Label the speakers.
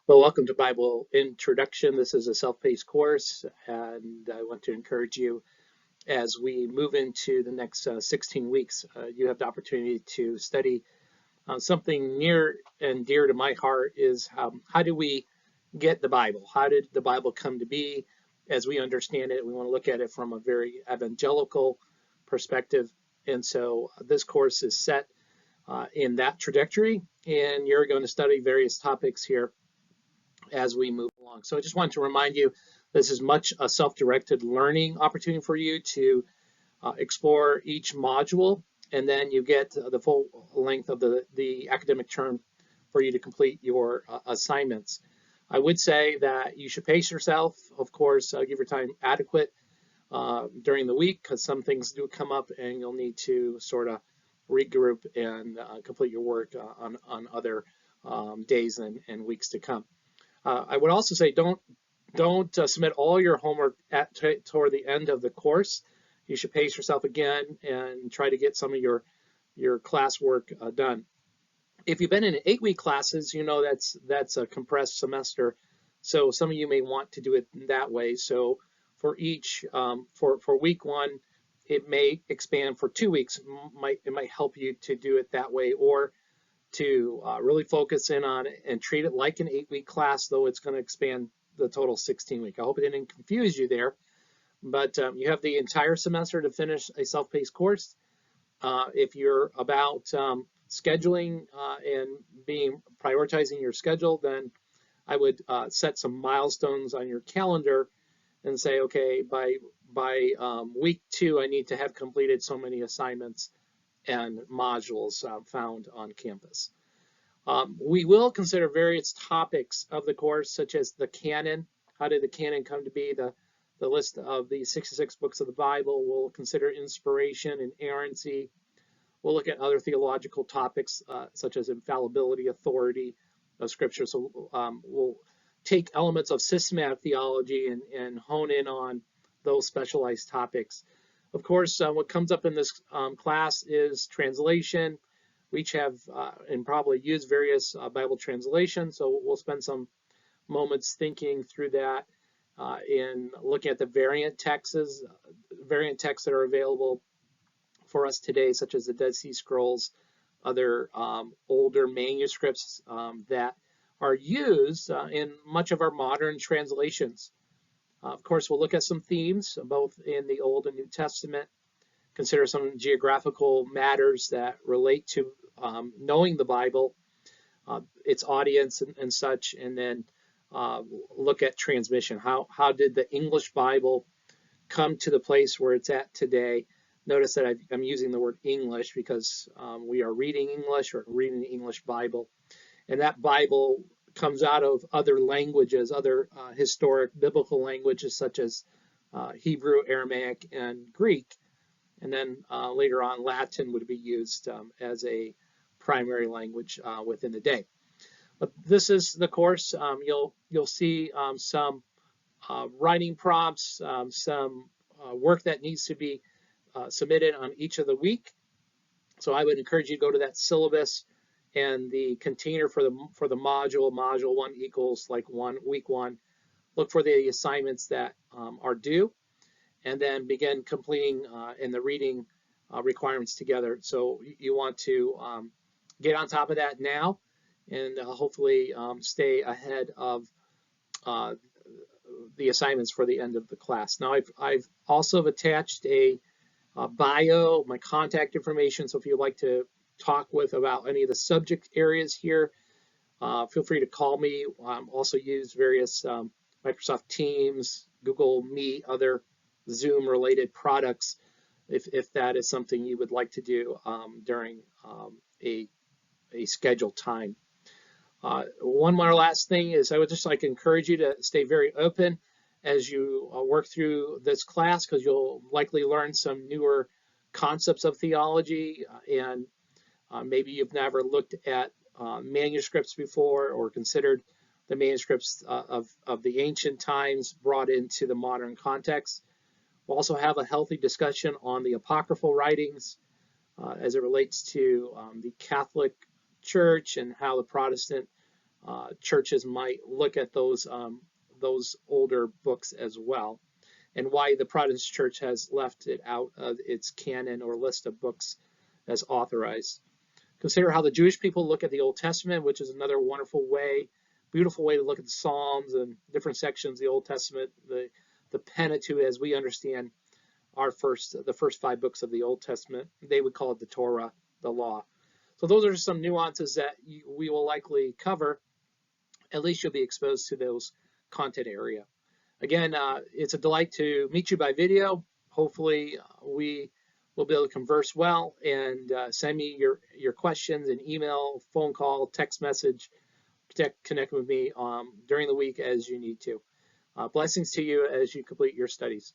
Speaker 1: Well, welcome to Bible Introduction. This is a self-paced course, and I want to encourage you as we move into the next 16 weeks. You have the opportunity to study something near and dear to my heart is how do we get the Bible? How did the Bible come to be as we understand it? We want to look at it from a very evangelical perspective. And so this course is set in that trajectory, and you're going to study various topics here as we move along. So I just wanted to remind you, this is much a self-directed learning opportunity for you to explore each module, and then you get the full length of the academic term for you to complete your assignments. I would say that you should pace yourself. Of course, give your time adequate during the week, because some things do come up and you'll need to sort of regroup and complete your work on other days and weeks to come. I would also say don't submit all your homework toward the end of the course. You should pace yourself again and try to get some of your classwork done. If you've been in 8-week classes, you know that's a compressed semester. So some of you may want to do it that way. So for each for week 1, it may expand for 2 weeks. It might help you to do it that way, or to really focus in on it and treat it like an 8-week class, though it's going to expand the total 16-week. I hope it didn't confuse you there, but you have the entire semester to finish a self-paced course. If you're about scheduling and prioritizing your schedule, then I would set some milestones on your calendar and say, okay, by week 2, I need to have completed so many assignments and modules found on campus. We will consider various topics of the course, such as the canon. How did the canon come to be? The list of the 66 books of the Bible. We'll consider inspiration and inerrancy. We'll look at other theological topics such as infallibility, authority of Scripture. So we'll take elements of systematic theology and hone in on those specialized topics. Of course, what comes up in this class is translation. We each have and probably use various Bible translations, so we'll spend some moments thinking through that in looking at the variant texts that are available for us today, such as the Dead Sea Scrolls, other older manuscripts that are used in much of our modern translations. Of course, we'll look at some themes, both in the Old and New Testament, consider some geographical matters that relate to knowing the Bible, its audience and such, and then look at transmission. How did the English Bible come to the place where it's at today? Notice that I'm using the word English because we are reading English or reading the English Bible, and that Bible comes out of other languages, other historic biblical languages such as Hebrew, Aramaic, and Greek. And then later on, Latin would be used as a primary language within the day. But this is the course. You'll see some writing prompts, some work that needs to be submitted on each of the week. So I would encourage you to go to that syllabus and the container for the module 1 equals like week 1. Look for the assignments that are due, and then begin completing and the reading requirements together. So you want to get on top of that now, and hopefully stay ahead of the assignments for the end of the class. Now I've also attached a bio, my contact information, so if you'd like to talk with about any of the subject areas here, feel free to call me. Also use various Microsoft Teams, Google Meet, other Zoom related products if that is something you would like to do during a scheduled time. One more last thing is I would just like to encourage you to stay very open as you work through this class, because you'll likely learn some newer concepts of theology, and maybe you've never looked at manuscripts before or considered the manuscripts of the ancient times brought into the modern context. We'll also have a healthy discussion on the apocryphal writings as it relates to the Catholic Church and how the Protestant churches might look at those older books as well, and why the Protestant Church has left it out of its canon or list of books as authorized. Consider how the Jewish people look at the Old Testament, which is another wonderful way, beautiful way to look at the Psalms and different sections of the Old Testament, the Pentateuch, as we understand the first 5 books of the Old Testament. They would call it the Torah, the law. So those are some nuances that we will likely cover. At least you'll be exposed to those content area. Again, it's a delight to meet you by video. Hopefully we will be able to converse well, and send me your questions in email, phone call, text message, connect with me during the week as you need to. Blessings to you as you complete your studies.